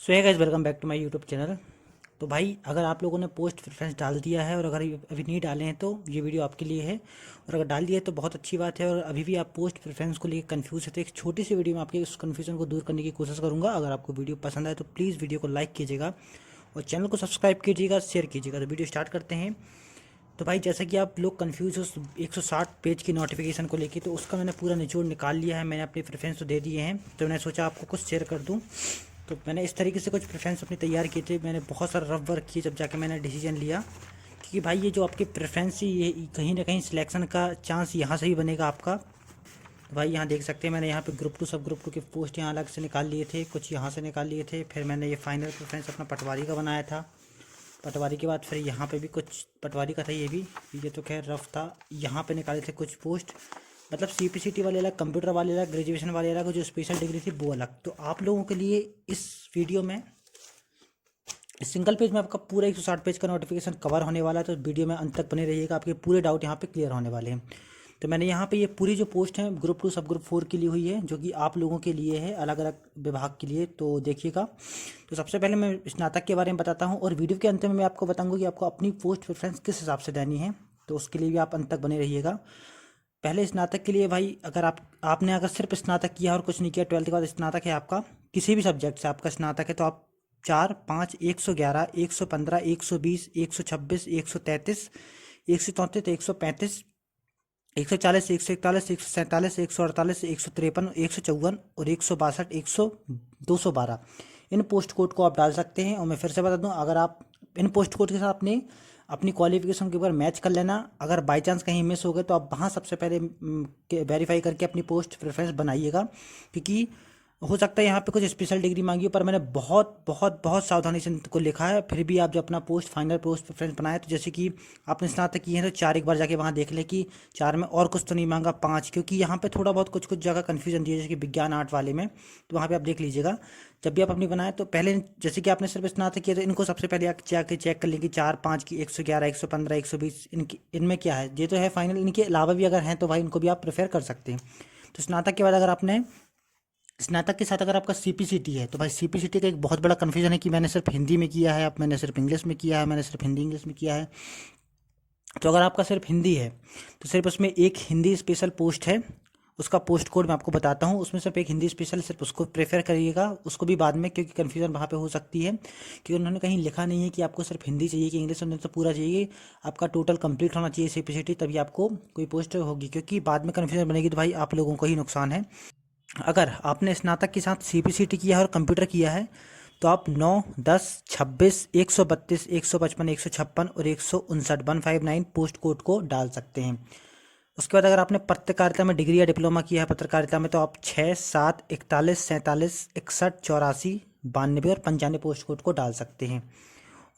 सो है guys, welcome back to my YouTube channel. तो भाई, अगर आप लोगों ने पोस्ट प्रेफरेंस डाल दिया है और अगर अभी नहीं डाले हैं तो ये वीडियो आपके लिए है। और अगर डाल दिया है तो बहुत अच्छी बात है। और अभी भी आप पोस्ट प्रेफरेंस को लेकर कंफ्यूज है तो एक छोटी सी वीडियो में आपके उस कन्फ्यूजन को दूर करने की कोशिश करूंगा। अगर आपको वीडियो पसंद आए तो प्लीज़ वीडियो को लाइक कीजिएगा और चैनल को सब्सक्राइब कीजिएगा, शेयर कीजिएगा। तो वीडियो स्टार्ट करते हैं। तो भाई, जैसा कि आप लोग कंफ्यूज हो 160 पेज की नोटिफिकेशन को लेके, तो उसका मैंने पूरा निचोड़ निकाल लिया है। मैंने अपने प्रेफरेंस तो दे दिए हैं, तो मैंने सोचा आपको कुछ शेयर कर दूं। तो मैंने इस तरीके से कुछ प्रेफरेंस अपने तैयार किए थे। मैंने बहुत सारा रफ वर्क किया जब जाके मैंने डिसीजन लिया, क्योंकि भाई ये जो आपके प्रेफरेंस ये कहीं ना कहीं सिलेक्शन का चांस यहाँ से ही बनेगा आपका। तो भाई यहाँ देख सकते हैं, मैंने यहाँ पे ग्रुप टू सब ग्रुप टू के पोस्ट यहाँ अलग से निकाल लिए थे, कुछ यहाँ से निकाल लिए थे। फिर मैंने ये फाइनल प्रेफरेंस अपना पटवारी का बनाया था। पटवारी के बाद फिर यहाँ पे भी कुछ पटवारी का था। ये तो खैर रफ था। यहाँ पे निकाले थे कुछ पोस्ट, मतलब सीपीसीटी वाले अलग, कंप्यूटर वाले अलग, ग्रेजुएशन वाले अलग, जो स्पेशल डिग्री थी वो अलग। तो आप लोगों के लिए इस वीडियो में इस सिंगल पेज में आपका पूरा 160 पेज का नोटिफिकेशन कवर होने वाला है। तो वीडियो में अंत तक बने रहिएगा, आपके पूरे डाउट यहाँ पे क्लियर होने वाले हैं। तो मैंने यहाँ पे ये पूरी जो पोस्ट है ग्रुप टू सब ग्रुप 4 की ली हुई है, जो कि आप लोगों के लिए है, अलग अलग विभाग के लिए। तो देखिएगा। तो सबसे पहले मैं स्नातक के बारे में बताता हूँ और वीडियो के अंत में मैं आपको बताऊँगा कि आपको अपनी पोस्ट प्रेफरेंस किस हिसाब से देनी है। तो उसके लिए भी आप अंत तक बने रहिएगा। पहले स्नातक के लिए भाई, अगर आपने अगर सिर्फ स्नातक किया और कुछ नहीं किया, 12th के बाद स्नातक है आपका, किसी भी सब्जेक्ट से आपका स्नातक है, तो आप 4, 5, 111, 115, 120, 126, 133, 134, 135, 140, 141, 147, 148, 153, 154 और 162, 212 इन पोस्ट कोड को आप डाल सकते हैं। और मैं फिर से बता दूं, अगर आप इन पोस्ट कोड के साथ अपनी क्वालिफिकेशन के ऊपर मैच कर लेना। अगर बाई चांस कहीं मिस हो गए तो आप वहाँ सबसे पहले वेरीफाई करके अपनी पोस्ट प्रेफरेंस बनाइएगा, क्योंकि हो सकता है यहाँ पे कुछ स्पेशल डिग्री मांगी हो। पर मैंने बहुत बहुत बहुत सावधानी से इनको लिखा है। फिर भी आप जब अपना फाइनल पोस्ट प्रेफरेंस बनाए, तो जैसे कि आपने स्नातक किए हैं तो 4 एक बार जाके वहाँ देख ले कि 4 में और कुछ तो नहीं मांगा, 5, क्योंकि यहाँ पे थोड़ा बहुत कुछ कुछ जगह कन्फ्यूजन दिया है, जैसे कि विज्ञान आर्ट वाले में। तो वहाँ पे आप देख लीजिएगा। जब भी आप अपनी बनाए तो पहले, जैसे कि आपने सिर्फ स्नातक किया, तो इनको सबसे पहले आप जाके चेक कर लेंगे 4, 5 की, 111, 115, 120 इनकी, इनमें क्या है। ये तो है फाइनल। इनके अलावा भी अगर हैं तो भाई इनको भी आप प्रेफर कर सकते हैं। तो स्नातक के बाद अगर आपने स्नातक के साथ अगर आपका सीपीसीटी है, तो भाई सीपीसीटी का एक बहुत बड़ा कन्फ्यूजन है कि मैंने सिर्फ हिंदी में किया है, अब मैंने सिर्फ इंग्लिश में किया है, मैंने सिर्फ हिंदी इंग्लिश में किया है। तो अगर आपका सिर्फ हिंदी है तो सिर्फ उसमें एक हिंदी स्पेशल पोस्ट है, उसका पोस्ट कोड मैं आपको बताता हूँ। उसमें सिर्फ एक हिंदी स्पेशल, सिर्फ उसको प्रेफर करिएगा, उसको भी बाद में, क्योंकि कन्फ्यूजन वहाँ पे हो सकती है, क्योंकि उन्होंने कहीं लिखा नहीं है कि आपको सिर्फ हिंदी चाहिए कि इंग्लिश। उन्होंने तो पूरा चाहिए, आपका टोटल कंप्लीट होना चाहिए सीपीसीटी, तभी आपको कोई पोस्ट होगी, क्योंकि बाद में कन्फ्यूजन बनेगी तो भाई आप लोगों को ही नुकसान है। अगर आपने स्नातक के साथ सीपीसीटी किया है और कंप्यूटर किया है, तो आप 9, 10, 26, 132, 155, 156 और 159 159 पोस्ट कोड को डाल सकते हैं। उसके बाद अगर आपने पत्रकारिता में डिग्री या डिप्लोमा किया है पत्रकारिता में, तो आप 6, 7, 41, 47, 61, 84, 92 और 95 पोस्ट कोड को डाल सकते हैं।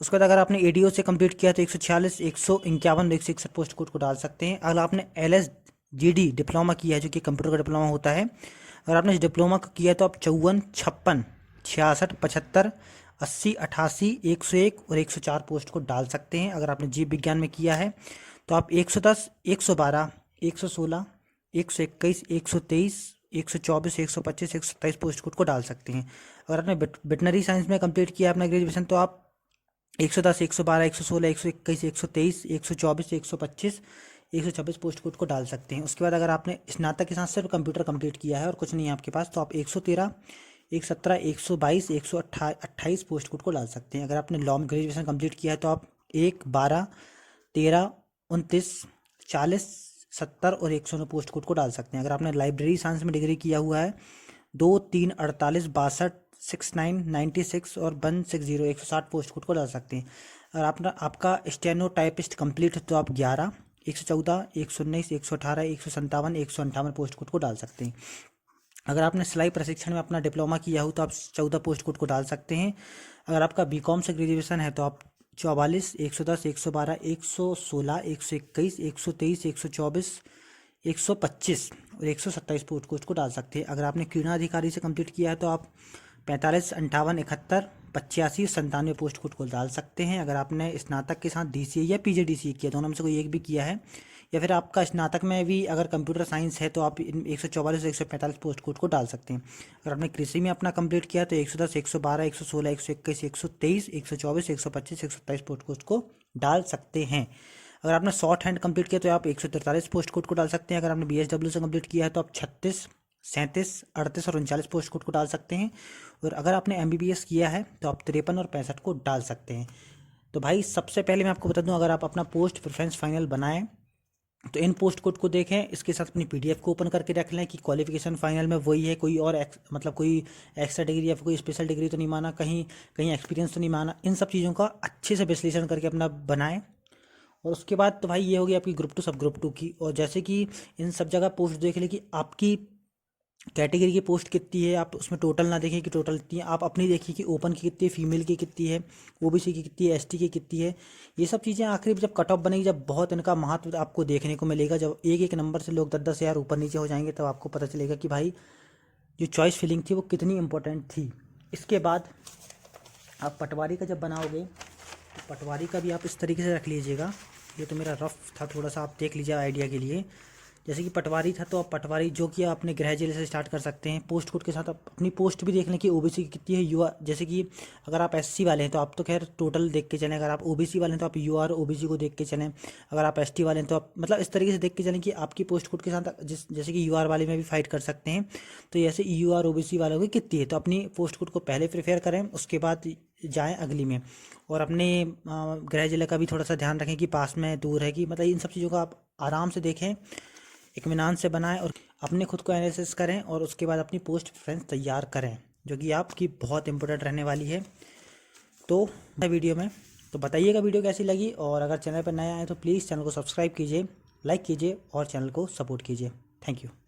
उसके बाद अगर आपने एडीओ से कंप्लीट किया तो 146, 151 और 161 पोस्ट कोड को डाल सकते हैं। अगर आपने एलएसजीडी डिप्लोमा किया है, जो कि कंप्यूटर का डिप्लोमा होता है, अगर आपने इस डिप्लोमा को किया है तो आप 54, 56, 66, 75, 80, 88, 101 और 104 पोस्ट को डाल सकते हैं। अगर आपने जीव विज्ञान में किया है तो आप 110, 112, 116, 121, 123, 124, 125, 127 पोस्ट कोड को डाल सकते हैं। अगर आपने वेटनरी साइंस में कंप्लीट किया अपना ग्रेजुएशन, तो आप 110, 112, 116, 121, 123, 124, 125, 126 पोस्ट कोड को डाल सकते हैं। उसके बाद अगर आपने स्नातक के साथ सिर्फ कंप्यूटर कंप्लीट किया है और कुछ नहीं है आपके पास, तो आप 113, 117, 122, 128 पोस्ट कोड को डाल सकते हैं। अगर आपने लॉ में ग्रेजुएशन कंप्लीट किया है तो आप 1, 12, 13, 29, 40, 70 और 109 पोस्ट कोड को डाल सकते हैं। अगर आपने लाइब्रेरी साइंस में डिग्री किया हुआ है, 2, 3, 48, 62, 69, 96 और 160, 160 पोस्ट कोड को डाल सकते हैं। अगर आपका स्टेनो टाइपिस्ट कंप्लीट है तो आप 11, 114, 119, 118, 157, 158 पोस्ट कोड को डाल सकते हैं। अगर आपने सिलाई प्रशिक्षण में अपना डिप्लोमा किया हो तो आप 14 पोस्ट कोड को डाल सकते हैं। अगर आपका बीकॉम से ग्रेजुएशन है तो आप 44, 110, 112, 116, 121, 123, 124, 125 और 127 पोस्ट कोड को डाल सकते हैं। अगर आपने क्रीड़ा अधिकारी से कंप्लीट किया है तो आप 45, 58, 71, 85, 97 पोस्ट कोड को डाल सकते हैं। अगर आपने स्नातक के साथ डीसीए या पीजीडीसीए किया, दोनों में से कोई एक भी किया है, या फिर आपका स्नातक में भी अगर कंप्यूटर साइंस है तो आप इन 144 से 145 पोस्ट कोड को डाल सकते हैं। अगर आपने कृषि में अपना कंप्लीट किया तो 110, 112, 116, 121, 123, 124, 125, 127 पोस्ट कोड को डाल सकते हैं। अगर आपने शॉर्ट हैंड कंप्लीट किया तो आप 143 पोस्ट कोड को डाल सकते हैं। अगर आपने BSW से कंप्लीट किया है तो आप 36, 37, 38 और 39 पोस्ट कोड को डाल सकते हैं। और अगर आपने MBBS किया है तो आप 53 और 65 को डाल सकते हैं। तो भाई सबसे पहले मैं आपको बता दूं, अगर आप अपना पोस्ट प्रेफरेंस फाइनल बनाएं तो इन पोस्ट कोड को देखें, इसके साथ अपनी PDF को ओपन करके रख लें कि क्वालिफिकेशन फाइनल में वही है, कोई और मतलब कोई एक्स्ट्रा डिग्री या फिर कोई स्पेशल डिग्री तो नहीं माना, कहीं कहीं एक्सपीरियंस तो नहीं माना। इन सब चीज़ों का अच्छे से विश्लेषण करके अपना बनाएं। और उसके बाद तो भाई ये हो गई आपकी ग्रुप 2 सब ग्रुप 2 की। और जैसे कि इन सब जगह पोस्ट देख लें कि आपकी कैटेगरी की पोस्ट कितनी है, आप उसमें टोटल ना देखें कि टोटल कितनी है, आप अपनी देखिए कि ओपन की कितनी है, फीमेल की कितनी है, OBC की कितनी है, ST की कितनी है। ये सब चीज़ें आखिरी जब कट ऑफ बनेगी, जब बहुत इनका महत्व आपको देखने को मिलेगा, जब एक एक नंबर से लोग 10-10 हज़ार ऊपर नीचे हो जाएंगे, तब आपको पता चलेगा कि भाई जो चॉइस फिलिंग थी वो कितनी इंपॉर्टेंट थी। इसके बाद आप पटवारी का जब बनाओगे तो पटवारी का भी आप इस तरीके से रख लीजिएगा। ये तो मेरा रफ था, थोड़ा सा आप देख लीजिए आइडिया के लिए। जैसे कि पटवारी था तो आप पटवारी जो कि आप अपने गृह जिले से स्टार्ट कर सकते हैं। पोस्ट कोड के साथ आप अपनी पोस्ट भी देख लें कि OBC की कितनी है, UR जैसे कि अगर आप SC वाले हैं तो आप तो खैर टोटल देख के चलें, अगर आप OBC वाले हैं तो आप UR OBC को देख के चलें, अगर आप ST वाले हैं तो आप मतलब इस तरीके से देख के चलें कि आपकी पोस्ट कोड के साथ जैसे कि UR वाले में भी फाइट कर सकते हैं, तो जैसे UR OBC वालों की कितनी है, तो अपनी पोस्ट कोड को पहले प्रिपेयर करें, उसके बाद जाएँ अगली में। और अपने गृह जिले का भी थोड़ा सा ध्यान रखें कि पास में दूर है कि मतलब इन सब चीज़ों का आप आराम से देखें, इत्मीनान से बनाएं और अपने खुद को एनालिसिस करें और उसके बाद अपनी पोस्ट प्रेफरेंस तैयार करें, जो कि आपकी बहुत इंपॉर्टेंट रहने वाली है। तो वीडियो में तो बताइएगा वीडियो कैसी लगी, और अगर चैनल पर नया आए तो प्लीज़ चैनल को सब्सक्राइब कीजिए, लाइक कीजिए और चैनल को सपोर्ट कीजिए। Thank you.